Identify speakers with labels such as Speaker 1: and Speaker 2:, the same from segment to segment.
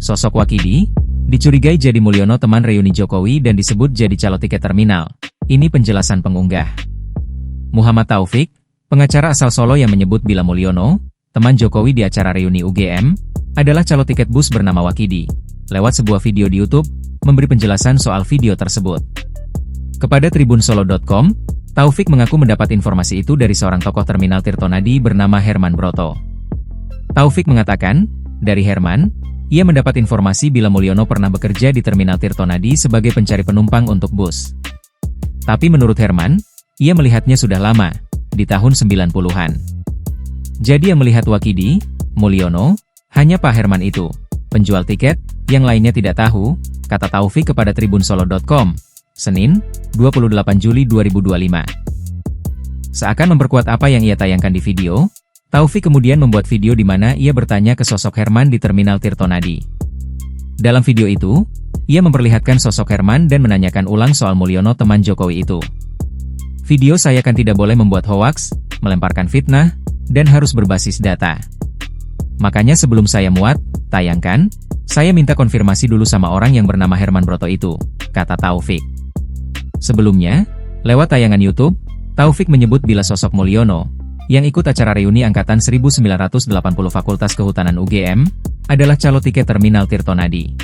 Speaker 1: Sosok Wakidi dicurigai jadi Mulyono teman reuni Jokowi dan disebut jadi calo tiket terminal. Ini penjelasan pengunggah. Muhammad Taufik, pengacara asal Solo yang menyebut bila Mulyono, teman Jokowi di acara reuni UGM, adalah calo tiket bus bernama Wakidi. Lewat sebuah video di YouTube, memberi penjelasan soal video tersebut. Kepada tribunsolo.com, Taufik mengaku mendapat informasi itu dari seorang tokoh terminal Tirtonadi bernama Herman Broto. Taufik mengatakan, dari Herman, ia mendapat informasi bila Mulyono pernah bekerja di terminal Tirtonadi sebagai pencari penumpang untuk bus. Tapi menurut Herman, ia melihatnya sudah lama, di tahun 90-an. Jadi yang melihat Wakidi, Mulyono, hanya Pak Herman itu. Penjual tiket, yang lainnya tidak tahu, kata Taufik kepada tribunsolo.com, Senin, 28 Juli 2025. Seakan memperkuat apa yang ia tayangkan di video, Taufik kemudian membuat video di mana ia bertanya ke sosok Herman di terminal Tirtonadi. Dalam video itu, ia memperlihatkan sosok Herman dan menanyakan ulang soal Mulyono teman Jokowi itu. Video saya kan tidak boleh membuat hoaks, melemparkan fitnah, dan harus berbasis data. Makanya sebelum saya muat, tayangkan, saya minta konfirmasi dulu sama orang yang bernama Herman Broto itu, kata Taufik. Sebelumnya, lewat tayangan YouTube, Taufik menyebut bila sosok Mulyono, yang ikut acara reuni angkatan 1980 Fakultas Kehutanan UGM, adalah calo tiket terminal Tirtonadi.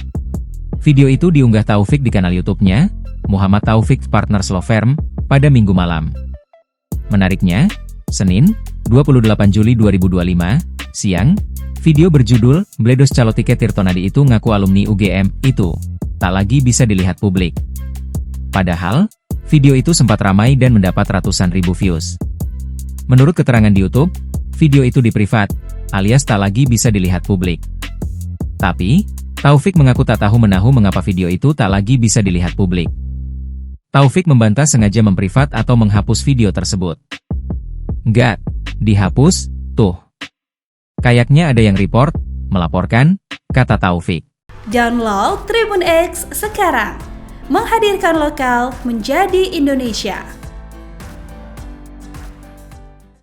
Speaker 1: Video itu diunggah Taufik di kanal YouTube-nya, Muhammad Taufik Partners Law Firm, pada Minggu malam. Menariknya, Senin, 28 Juli 2025, siang, video berjudul, Bledos Calo Tiket Tirtonadi itu ngaku alumni UGM, itu, tak lagi bisa dilihat publik. Padahal, video itu sempat ramai dan mendapat ratusan ribu views. Menurut keterangan di YouTube, video itu diprivat, alias tak lagi bisa dilihat publik. Tapi, Taufik mengaku tak tahu menahu mengapa video itu tak lagi bisa dilihat publik. Taufik membantah sengaja memprivat atau menghapus video tersebut. Nggak, dihapus, tuh. Kayaknya ada yang report, melaporkan, kata Taufik.
Speaker 2: Download Tribun X sekarang, menghadirkan lokal menjadi Indonesia.